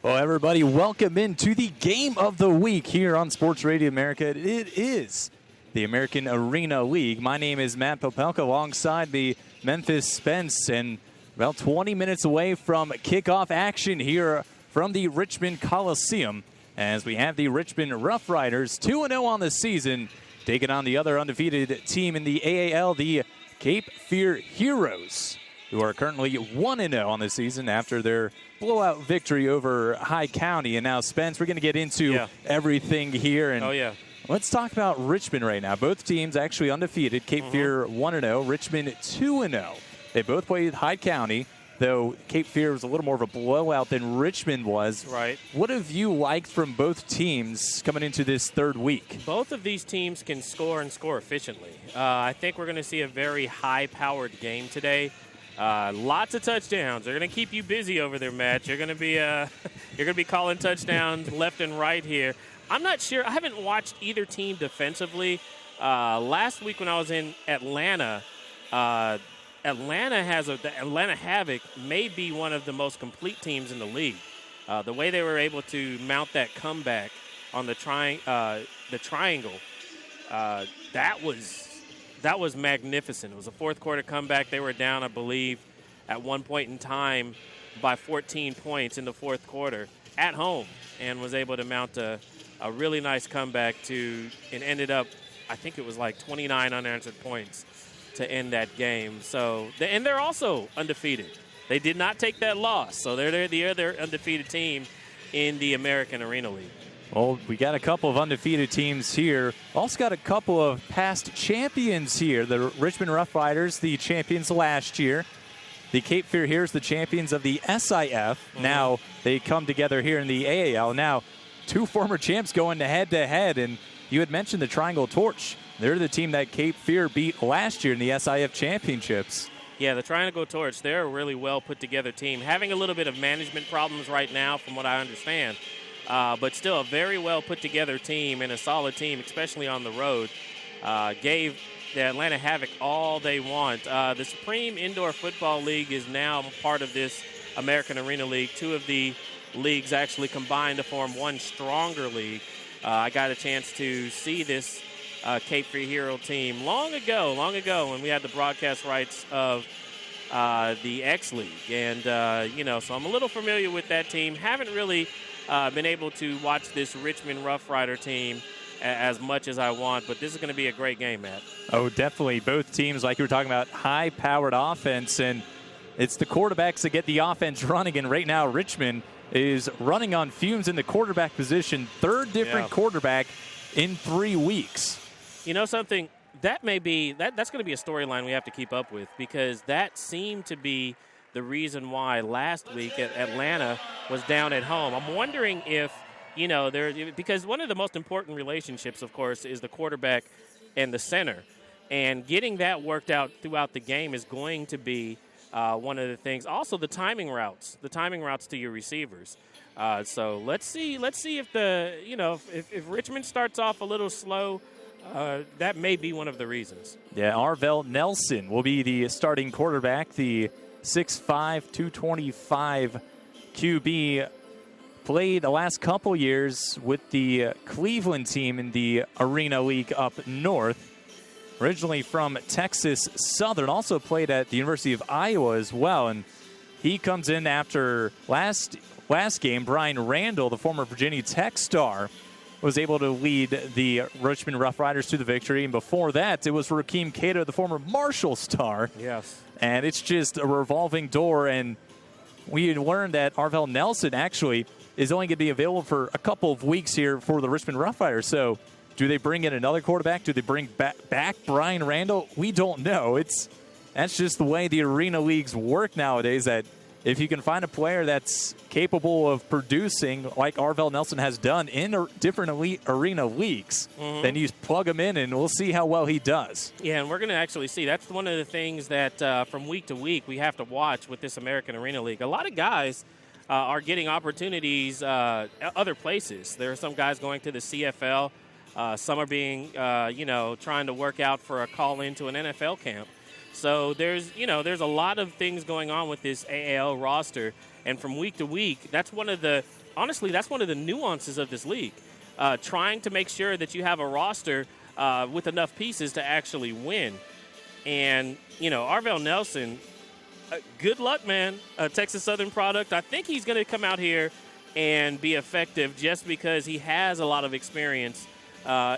Well, everybody, welcome into the game of the week here on Sports Radio America. It is the American Arena League. My name is Matt Popelka alongside the Memphis Spence, and about 20 minutes away from kickoff action here from the Richmond Coliseum as we have the Richmond Rough Riders 2-0 on the season, taking on the other undefeated team in the AAL, the Cape Fear Heroes, who are currently 1-0 on the season after their blowout victory over Hyde County. And now, Spence, we're going to get into everything here. And let's talk about Richmond right now. Both teams actually undefeated. Cape Fear 1-0, Richmond 2-0. They both played Hyde County, though Cape Fear was a little more of a blowout than Richmond was. Right. What have you liked from both teams coming into this third week? Both of these teams can score and score efficiently. I think we're going to see a very high-powered game today. Lots of touchdowns. They're going to keep you busy over there, Matt. You're going to be calling touchdowns left and right here. I'm not sure. I haven't watched either team defensively. Last week when I was in Atlanta, the Atlanta Havoc may be one of the most complete teams in the league. The way they were able to mount that comeback on the triangle, that was magnificent. It was a fourth-quarter comeback. They were down, I believe, at one point in time by 14 points in the fourth quarter at home, and was able to mount a really nice comeback and ended up, I think it was like 29 unanswered points to end that game. And they're also undefeated. They did not take that loss, so they're the other undefeated team in the American Arena League. Well, we got a couple of undefeated teams here. Also got a couple of past champions here. The Richmond Rough Riders, the champions last year. The Cape Fear Heroes, the champions of the SIF. Now they come together here in the AAL. Now, two former champs going head-to-head. And you had mentioned the Triangle Torch. They're the team that Cape Fear beat last year in the SIF championships. Yeah, the Triangle Torch, they're a really well-put-together team. Having a little bit of management problems right now, from what I understand. But still a very well put-together team and a solid team, especially on the road. Gave the Atlanta Havoc all they want. The Supreme Indoor Football League is now part of this American Arena League. Two of the leagues actually combined to form one stronger league. I got a chance to see this Cape Fear Hero team long ago when we had the broadcast rights of the X League. And, so I'm a little familiar with that team. Haven't really been able to watch this Richmond Rough Rider team as much as I want, but this is going to be a great game, Matt. Oh, definitely. Both teams, like you were talking about, high-powered offense, and it's the quarterbacks that get the offense running, and right now Richmond is running on fumes in the quarterback position, third different quarterback in 3 weeks. You know something? That's going to be a storyline we have to keep up with, because that seemed to be the reason why last week Atlanta was down at home. I'm wondering if, because one of the most important relationships, of course, is the quarterback and the center. And getting that worked out throughout the game is going to be one of the things. Also, the timing routes to your receivers. So let's see if if Richmond starts off a little slow, that may be one of the reasons. Yeah, Arvell Nelson will be the starting quarterback, the 6'5", 225 QB. Played the last couple years with the Cleveland team in the Arena League up north. Originally from Texas Southern, also played at the University of Iowa as well. And he comes in after last game. Brian Randall, the former Virginia Tech star, was able to lead the Richmond Rough Riders to the victory. And before that, it was Rakeem Cato, the former Marshall star. Yes. And it's just a revolving door. And we had learned that Arvell Nelson actually is only going to be available for a couple of weeks here for the Richmond Rough Riders. So do they bring in another quarterback? Do they bring back Brian Randall? We don't know. That's just the way the arena leagues work nowadays, that if you can find a player that's capable of producing like Arvell Nelson has done in different elite arena leagues, then you plug him in and we'll see how well he does. Yeah, and we're going to actually see. That's one of the things that from week to week we have to watch with this American Arena League. A lot of guys are getting opportunities other places. There are some guys going to the CFL. Some are being, trying to work out for a call into an NFL camp. So there's a lot of things going on with this AAL roster. And from week to week, that's one of the honestly, that's one of the nuances of this league, trying to make sure that you have a roster with enough pieces to actually win. And, Arvell Nelson, good luck, man. A Texas Southern product. I think he's going to come out here and be effective just because he has a lot of experience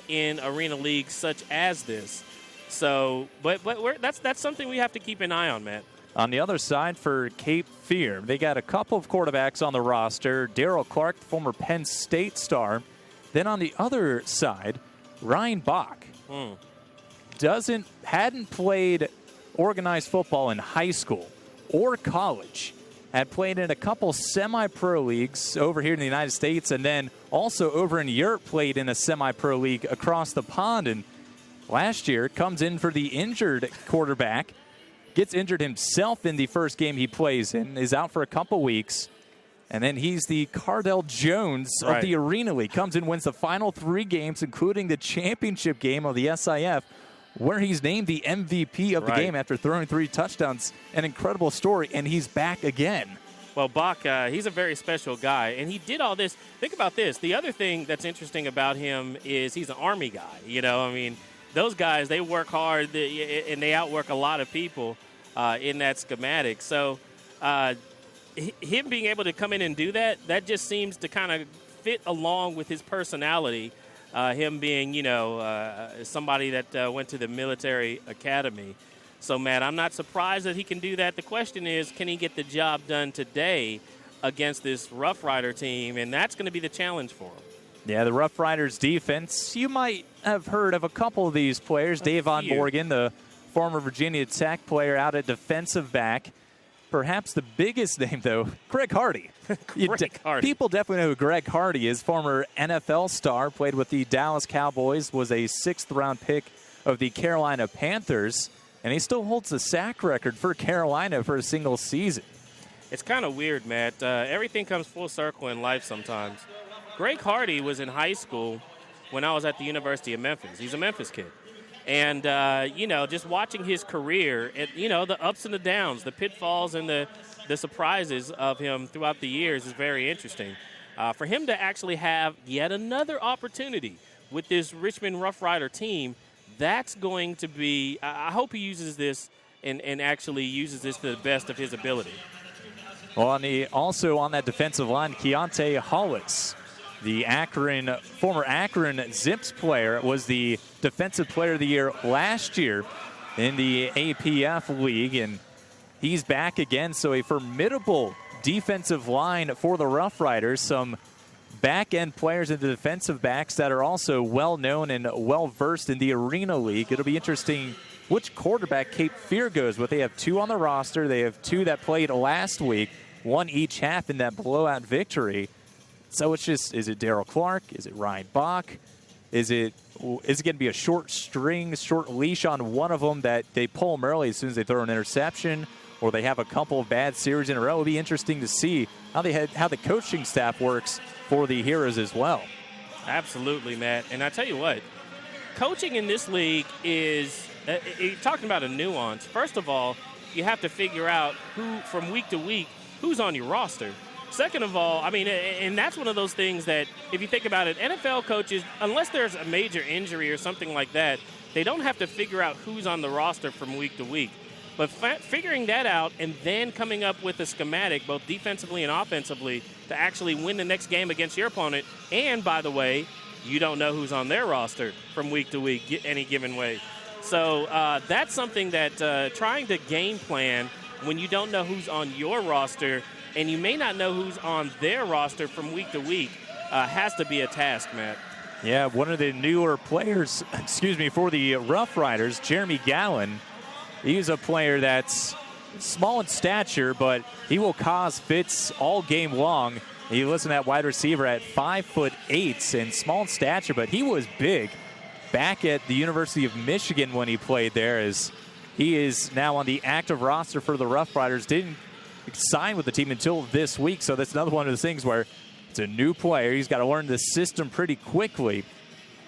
in arena leagues such as this. So, but that's something we have to keep an eye on, Matt. On the other side for Cape Fear, they got a couple of quarterbacks on the roster. Darryl Clark, the former Penn State star. Then on the other side, Ryan Bach hadn't played organized football in high school or college. Had played in a couple semi-pro leagues over here in the United States, and then also over in Europe played in a semi-pro league across the pond. And last year comes in for the injured quarterback. Gets injured himself in the first game he plays in, is out for a couple weeks. And then he's the Cardell Jones of the Arena League. Comes in, wins the final 3 games, including the championship game of the SIF, where he's named the MVP of the game after throwing 3 touchdowns. An incredible story, and he's back again. Well, Bach, he's a very special guy, and he did all this. Think about this. The other thing that's interesting about him is he's an Army guy. Those guys, they work hard, and they outwork a lot of people in that schematic. So him being able to come in and do that just seems to kind of fit along with his personality, him being, somebody that went to the military academy. So, Matt, I'm not surprised that he can do that. The question is, can he get the job done today against this Rough Rider team? And that's going to be the challenge for him. Yeah, the Rough Riders defense, you might have heard of a couple of these players. Davon Morgan, the former Virginia Tech player out at defensive back. Perhaps the biggest name, though, Greg Hardy. Hardy. People definitely know who Greg Hardy is. Former NFL star, played with the Dallas Cowboys, was a 6th-round pick of the Carolina Panthers, and he still holds the sack record for Carolina for a single season. It's kind of weird, Matt. Everything comes full circle in life sometimes. Greg Hardy was in high school when I was at the University of Memphis. He's a Memphis kid. And, just watching his career, the ups and the downs, the pitfalls and the surprises of him throughout the years is very interesting. For him to actually have yet another opportunity with this Richmond Rough Rider team, that's going to be – I hope he uses this and actually uses this to the best of his ability. Well, also on that defensive line, Keontae Hollis, the former Akron Zips player, was the Defensive Player of the Year last year in the APF League, and he's back again. So a formidable defensive line for the Rough Riders. Some back-end players in the defensive backs that are also well-known and well-versed in the Arena League. It'll be interesting which quarterback Cape Fear goes with. They have 2 on the roster. They have 2 that played last week, 1 each half in that blowout victory. So it's just, is it Darryl Clark? Is it Ryan Bach? Is it going to be a short leash on one of them that they pull them early as soon as they throw an interception, or they have a couple of bad series in a row? It'll be interesting to see how the coaching staff works for the Heroes as well. Absolutely, Matt. And I tell you what, coaching in this league is, you're talking about a nuance. First of all, you have to figure out who, from week to week, who's on your roster. Second of all, and that's one of those things that, if you think about it, NFL coaches, unless there's a major injury or something like that, they don't have to figure out who's on the roster from week to week. But figuring that out and then coming up with a schematic, both defensively and offensively, to actually win the next game against your opponent. And, by the way, you don't know who's on their roster from week to week, any given way. So that's something that trying to game plan when you don't know who's on your roster and you may not know who's on their roster from week to week has to be a task, Matt. Yeah, one of the newer players, for the Rough Riders, Jeremy Gallen. He's a player that's small in stature, but he will cause fits all game long. You listen to that wide receiver at 5'8" and small in stature, but he was big back at the University of Michigan when he played there. As he is now on the active roster for the Rough Riders. Didn't sign with the team until this week, so that's another one of those things where it's a new player. He's got to learn the system pretty quickly.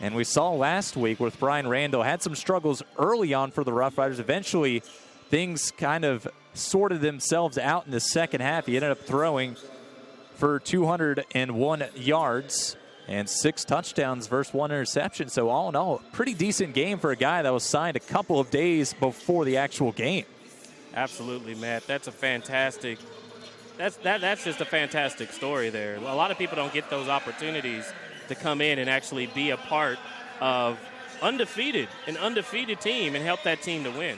And we saw last week with Brian Randall, had some struggles early on for the Rough Riders. Eventually, things kind of sorted themselves out in the second half. He ended up throwing for 201 yards and 6 touchdowns versus 1 interception. So all in all, pretty decent game for a guy that was signed a couple of days before the actual game. Absolutely, Matt. That's a fantastic. That's just a fantastic story there. A lot of people don't get those opportunities to come in and actually be a part of an undefeated team and help that team to win.